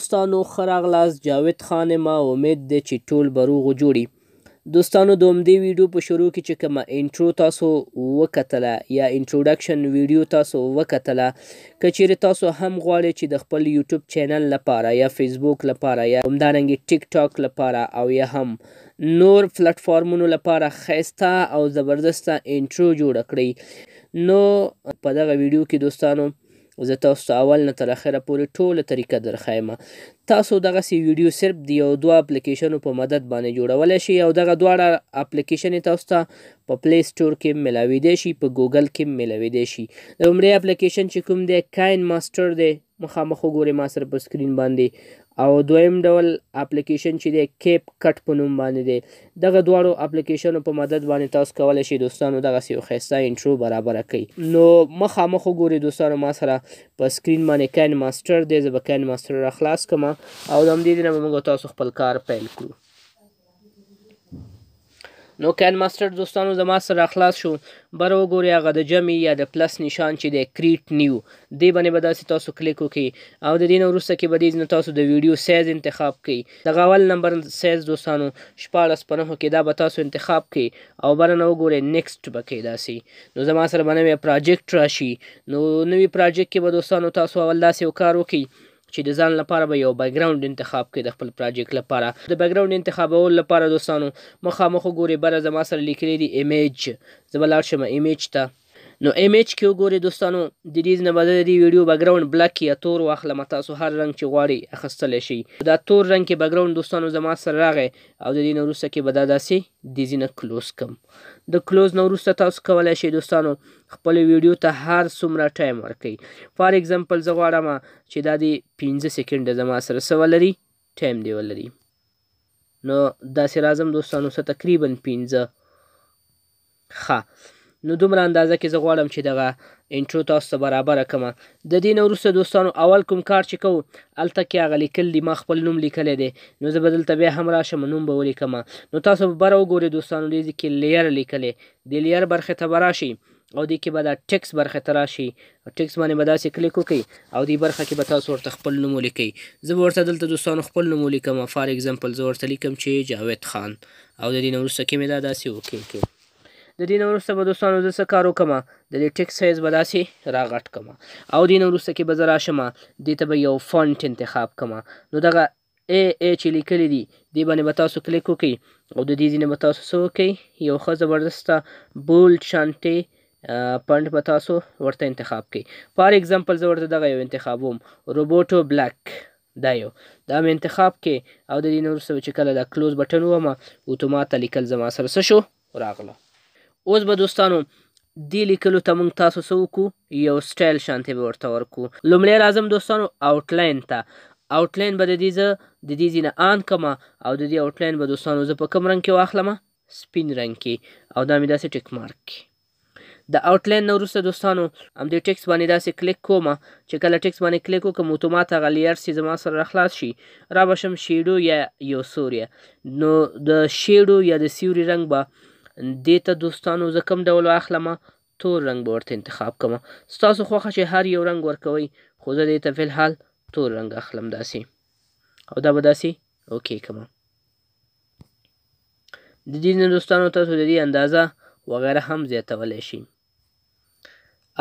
دوستانو ښه راغلاست. جاوید خان یم. امید دی چې ټول به روغ و جوړ وي. دوستانو د همدې ویډیو په شروع کې چې کومه انټرو تاسو وکتله یا انټروډکشن ویډیو تاسو وکتله، که چیرې تاسو هم غواړئ چې د خپل یوټیوب چینل لپاره یا فیسبوک لپاره یا همدارنګې ټیک ټاک لپاره او یا هم نور پلیټفارمونو لپاره ښایسته او زبردسته انټرو جوړه کړئ، نو په دغه ویډیو کې دوستانو زه تاسو ته اول نه تر اخره پورې ټوله طریقه درښیم. تاسو دغسې ویډیو صرف د یو دوه اپلیکیشنو په مدد باندې جوړولی شئ او دغه دواړه اپلیکیشنې تاسو ته په پلی سټور کې میلاویدی شي، په ګوګل کې میلاویدی شي. د لومړی اپلیکیشن چې کوم دی کاین ماسټر دی، مخامخ وګورئ ما سره په سکرین باندې، او دویم ډول اپلیکیشن چې دی کیپ کټ په نوم باندې دی. دغه دواړو اپلیکیشنو په مدد باندې تاسو کولی شئ دوستانو دغسې یو ښایسته انټرو برابره کړئ. نو مخامخ وګورئ دوستانو ما سره په سکرین باندې کاین ماسټر دی. زه به کاین ماسټر را خلاص کړم او د همدې نه به موږ تاسو خپل کار پیل کړو. نو کاین ماسټر دوستانو زما سره خلاص شو. بره وګورئ هغه د جمع یا د پلس نشان چې دی کریټ نیو، دې باندې به داسې تاسو کلیک وکړئ او د دې نه وروسته کې به دې نه تاسو د ویډیو سایز انتخاب کړئ. دغه اول نمبر سایز دوستانو 14 په 9 کې دا به تاسو انتخاب کړئ او بره نه وګورئ نیکسټ به کړئ داسې. نو زما سره به نوی پراجیکټ راشي. نو نوي پراجیکټ کې به دوستانو تاسو اول داسې یو کار وکړئ چې د ځان لپاره به یو بیکګراوند انتخاب کړئ د خپل پراجیکټ لپاره. د بیکګراوند انتخابولو لپاره دوستانو مخامخ وګورئ بره زما سره لیکلی دی ایمیج. زه به لاړ شم ایمیج ته. نو ایمیج کې وګورئ دوستانو د دې نه به د دې ویډیو بیکګراوند بلک یا تور واخلم. تاسو هر رنګ چې غواړئ اخیستلی شئ. دا تور رنګ کې بیکګراوند دوستانو زما سره راغی او د دې نه وروسته کې به دا داسې د ځینه کلوز کړم. د کلوز نه وروسته تاسو کولی شئ دوستانو خپل ویډیو ته هر څومره ټایم ورکړئ. فار اگزامپل زه غواړم چې دا د 15 سیکنډه زما سره څه ولري ټایم دی ولري. نو داسې راځم دوستانو څه تقریبا 15. ښه، نو دومره اندازه کې زه غواړم چې دغه انټرو تاسو ته برابره کړم. د دې نه وروسته دوستانو اول کوم کار چې کوو هلته کې هغه لیکل دي، ما خپل نوم لیکلی دی، نو زه به دلته بیا هم راشم نوم به ولیکم. نو تاسو به بره وګورئ دوستانو دې ځای کې لیر لیکلی، د لیر برخې ته به راشئ او دې کې به دا ټکس برخې ته راشي. ټکس باندې به داسې کلیک وکړئ او دې برخه کې به تاسو ورته خپل نوم ولیکئ. زه به ورته دلته دوستانو خپل نوم ولیکم. فار اگزامپل زه ورته لیکم چې جاوید خان او د دې نه وروسته کې مې دا داسې وکړئ. د دې نه وروسته به دوستانو زه څه کار وکړم، د دې ټکس سایز به داسې راغټ کړم او دې نه وروسته کې به زه راشم دې ته به یو فونټ انتخاب کړم. نو دغه ای چې لیکلی دي دې باندې به تاسو کلیک وکړئ او د دې ځینې به تاسو څه وکړئ یو ښه زبردسته بولډ شانتې فونټ به تاسو ورته انتخاب کړئ. فار اگزامپل زه ورته دغه یو انتخابوم روبوټو بلک، دا مې انتخاب کړئ او د دې نه وروسته چې کله دا کلوز بټن ووهم اتوماته لیکل زما سره څه شو راغله. اوس به دوستانو دې لیکلو ته موږ تاسو څه وکړو یو سټایل شانتې به ورته ورکړو. لومړی راځم دوستانو آوټلاین ته. آوټلاین به د دې زه د دې ځینه آن کړم او د دې آوټلاین به دوستانو زه په کوم رنګ کې واخلم سپین رنګ کې او دا مې داسې ټیک مارک کړي. د آوټلاین نه وروسته دوستانو همدې ټکس باندې داسې کلیک کوم چې کله ټکس باندې کلیک وکړم اتومات هغه لیر چې زما سره راخلاص شي را به شم شیډو یا یو سوریه. نو د شیډو یا د سیوري رنګ به دې ته دوستانو زه کوم ډول واخلم تور رنګ به ورته انتخاب کړم. ستاسو خوښه چې هر یو رنګ ورکوئ، خو زه دې ته فی الحال تور رنګ اخلم داسې او دا به داسې اوکې کړم. د دې نه دوستانو تاسو د دې اندازه وغیره هم زیاتولی شئ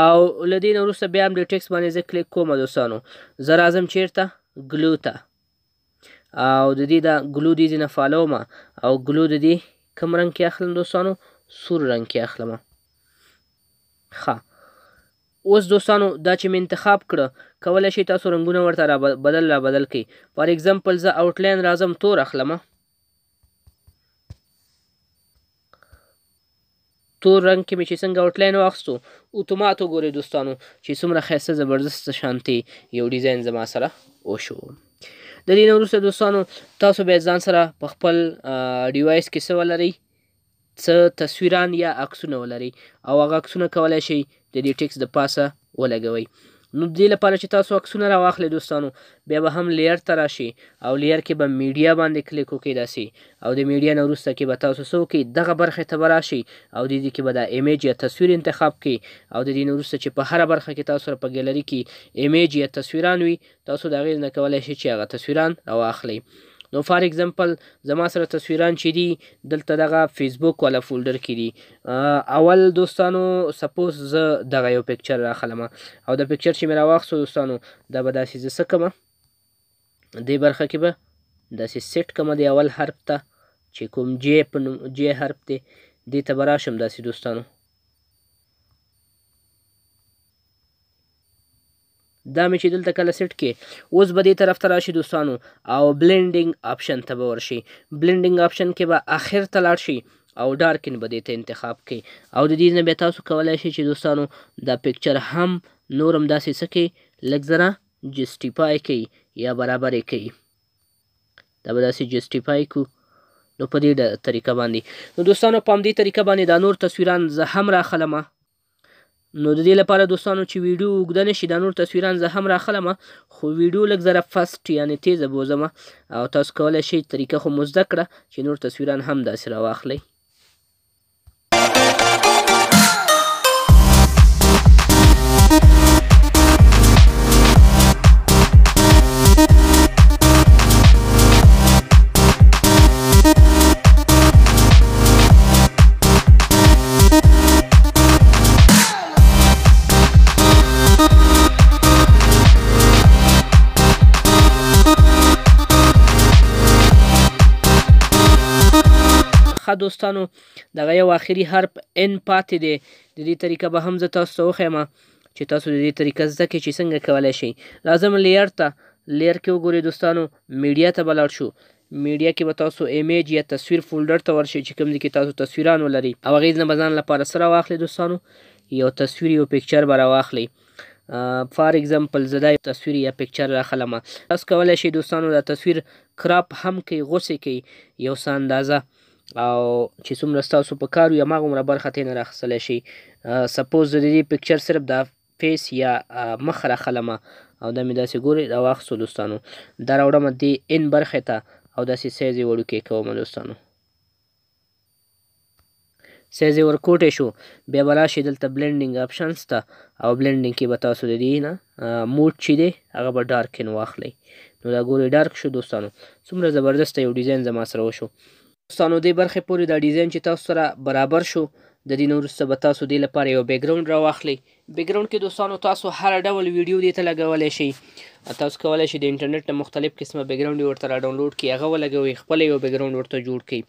او له دې نه وروسته بیا هم د ټکس باندې زه کلیک کوم دوستانو. زه راځم چیرته ګلو ته او د دې دا ګلو دې ځینه فالوم او ګلو د دې کوم رنګ کې اخلم دوستانو سور رنګ کې اخلم. ښه، اوس دوستانو دا چې مې انتخاب کړه کولی شئ تاسو رنګونه ورته را بدل کړئ. فار اگزامپل زه آوټلاین راځم تور اخلم، تور رنګ کې مې چې څنګه آوټلاین واخیستو اتومات وګورئ دوستانو چې څومره ښایسته زبردست شانتې یو ډیزاین زما سره وشو. د دې نه وروسته دوستانو تاسو باید ځان سره په خپل ډیوایس کې څه ولرئ، څه تصویران یا عکسونه ولرئ او هغه عکسونه کولی شئ د دې ټکس د پاسه ولګوئ. نو د دې لپاره چې تاسو عکسونه راواخلئ دوستانو بیا به هم لیر ته راشئ او لیر کې به میډیا باندې کلیک وکړئ داسې او د میډیا نه وروسته کې به تاسو څه وکړئ دغه برخې ته به راشئ او د دې کې به دا ایمیج یا تصویر انتخاب کړئ او د دې نه وروسته چې په هره برخه کې تاسو سره په ګیلري کې ایمیج یا تصویران وي تاسو د هغې نه کولی شئ چې هغه تصویران راواخلئ. نو فار اگزامپل زما سره تصویران چې دي دلته دغه فیسبوک والا فولډر کې دي. اول دوستانو سپوز زه دغه یو پکچر راخلم او د پکچر چې مې راواخیستو دوستانو دا به داسې زه څه کومه دې برخه کې به داسې سیټ کومه د اول حرف ته چې کوم جې حرف دی دې ته به راشم داسې دوستانو دا مې چې دلته کله سیټ کې اوس به دې طرف ته راشي دوستانو او بلینډینګ آپشن ته به ورشي. بلینډینګ آپشن کې به آخر ته لاړ شي او ډارکن به دې ته انتخاب کړئ او د دې نه بیا تاسو کولی شئ چې دوستانو دا پکچر هم نور هم داسې څه کړئ لږ ذره جسټیفای کړئ یا برابر یې کړئ دا به داسې جسټیفای کړو نو په دې طریقه باندې. نو دوستانو په همدې طریقه باندې دا نور تصویران زه هم راخلم. نو د دې لپاره دوستانو چې ویډیو اوږده نه شي دا نور تصویران زه هم راخلم خو ویډیو لږ ذره فسټ یعنې تیزه بوځم او تاسو کولی شئ طریقه خو مو زده کړه چې نور تصویران هم داسې راواخلئ. دوستانو دغه یو آخري حرف ان پاتې دی د دې طریقه به هم زه تاسو ته وښیم چې تاسو د دې طریقه زده کړئ چې څنګه کولی شئ. راځم لیر ته لیر کې وګورئ دوستانو میډیا ته به لاړ شو. میډیا کې به تاسو ایمیج یا تصویر فولډر ته ورشئ چې کوم ځای کې تاسو تصویران ولرئ او هغې نه به ځان لپاره څه راواخلئ دوستانو یو تصویر یو پکچر به راواخلئ. فار اگزامپل زه دا تصویر یا پکچر راخلم. تاسو کولی شئ دوستانو دا تصویر کراپ هم کوئ غوڅې کوئ یو څه اندازه او چې څومره ستاسو په کار وي هماغومره برخه ترې نه راخیستلی شئ. سپوز د دې پکچر صرف دا فیس یا مخ راخلم او دا مې داسې ګورئ راواخیستو دوستانو دا راوړم دې ان برخې ته او داسې سایز یې وړوکی کوم دوستانو سایز یې ورکوټی شو. بیا به راشئ دلته بلینډینګ آپشنز ته او بلینډینګ کې به تاسو د دې نه موډ چې دی هغه به ډارکن واخلئ. نو دا ګورئ ډارک شو دوستانو څومره زبردسته یو ډیزاین زما سره وشو. دوستانو دې برخې پورې دا ډیزاین چې تاسو سره برابر شو د دې نه وروسته به تاسو دې لپاره یو بیکګراوند راواخلئ. بیکګراوند کې دوستانو تاسو هر ډول ویډیو دې ته لګولی شئ. تاسو کولی شئ د انټرنیټ نه مختلف قسمه بیکګراوند یې ورته را ډاونلوډ کړئ هغه ولګوئ خپله یو بیکګراوند ورته جوړ کړئ.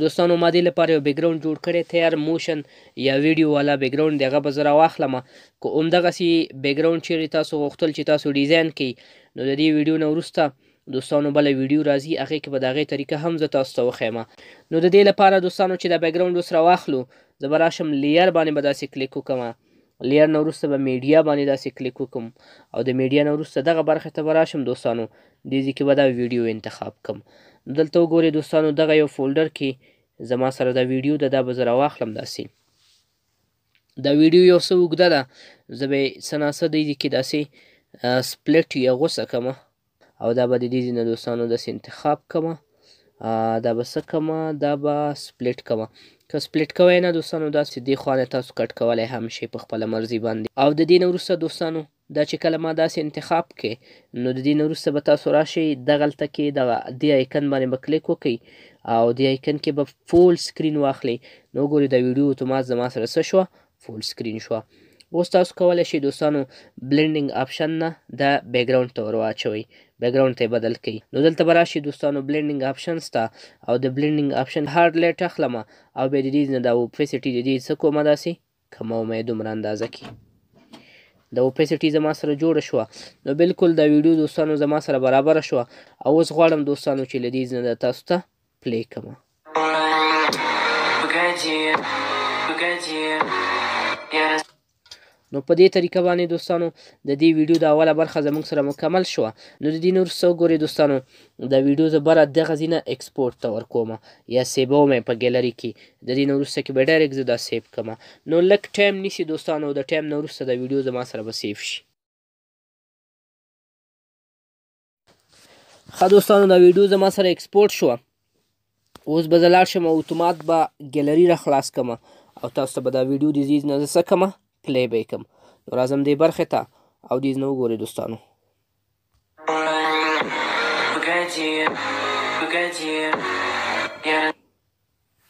دوستانو ما دې لپاره یو بیکګراوند جوړ کړی تیار موشن یا ویډیو والا بیکګراوند دی هغه به زه راواخلم که همدغسې بیکګراوند چیرې تاسو غوښتل چې تاسو ډیزاین کړئ نو د دې ویډیو نه وروسته دوستانو بله ویډیو راځي هغې کې به د هغې طریقه هم زه تاسو ته وښیم. نو د دې لپاره دوستانو چې دا بیکګراوند اوس راواخلو زه به راشم لیر باندې به داسې کلیک وکړم لیر نه وروسته به میډیا باندې داسې کلیک وکړم او د میډیا نه وروسته دغه برخې ته به راشم دوستانو دې ځای کې به دا ویډیو انتخاب کړم. دلته وګورئ دوستانو دغه یو فولډر کې زما سره دا ویډیو ده دا به زه راواخلم داسې دا ویډیو یو څه اوږده ده زه به یې څه ناڅه دې ځای کې داسې سپلټ یا غوڅه کړم او دا به د دې ځای نه دوستانو داسې انتخاب کړم دا به څه کړم دا به سپلټ کړم. که سپلټ کوئ نه دوستانو داسې دې خوا نه تاسو کټ کولی هم شئ په خپله مرضي باندې. او د دې نه وروسته دوستانو دا چې کله ما داسې انتخاب کړئ نو د دې نه وروسته به تاسو راشئ دغلته کې دغه دې آیکن باندې به کلیک وکړئ او دې آیکن کې به فول سکرین واخلئ. نو وګورئ دا ویډیو اتومات زما سره څه شوه فول سکرین شوه. اوس تاسو کولی شئ دوستانو بلینډینګ آپشن نه دا بیکګراوند ته ور واچوئ بیکګراوند ته یې بدل کړئ. نو دلته به راشئ دوستانو بلینډینګ آپشنز ته او د بلینډینګ آپشن هارډ لایټ اخلم او بیا د دې نه دا اوپیسټي د دې څه کومه داسې کموم یې دومره اندازه کې د اوپیسټي زما سره جوړه شوه. نو بالکل دا ویډیو دوستانو زما سره برابره شوه او اوس غواړم دوستانو چې له دې نه تاسو ته پلی کړم. نو په دې طریقه باندې دوستانو د دې ویډیو د اوله برخه زموږ سره مکمل شوه. نو د دې نه وروسته وګورئ دوستانو دا ویډیو زه بره دغه ځای نه ایکسپورټ ته ورکوم یا سیبوم یې په ګیلري کې د دې نه وروسته کې به ډایرکټ زه دا سیب کړم. نو لږ ټایم نیسي دوستانو د ټایم نه وروسته دا ویډیو زما سره به سیف شي. ښه دوستانو دا ویډیو زما سره ایکسپورټ شوه. اوس به زه لاړ شم او اتومات به ګیلري را خلاص کړم او تاسو ته به دا ویډیو د دې نه زه څه کړم پلی به یې کړم. نو راځم دې برخې ته او دې نه وګورئ دوستانو.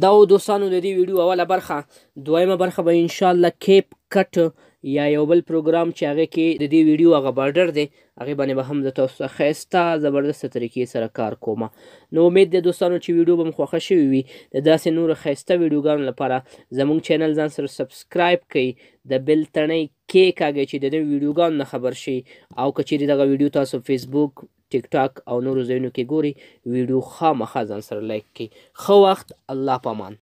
دا و دوستانو د دې ویډیو اوله برخه. دویمه برخه به انشاءالله کیپ کټ یا یو بل پروګرام چې هغې کې د دې ویډیو هغه بارډر دی هغې باندې به هم زه تاسو ته ښایسته زبردسته طریقې سره کار کوم. نو امید دی دوستانو چې ویډیو به مو خوښه شوې وي. د داسې نورو ښایسته ویډیوګانو لپاره زموږ چینل ځان سره سبسکرایب کړئ، د بیل تڼۍ کېکاږئ چې د نوي ویډیوګانو نه خبر شئ. او که چیرې دغه ویډیو تاسو فیسبوک، ټیک ټاک او نورو ځایونو کې ګورئ ویډیو خامخا ځان سره لایک کړئ. ښه وخت، الله پامان.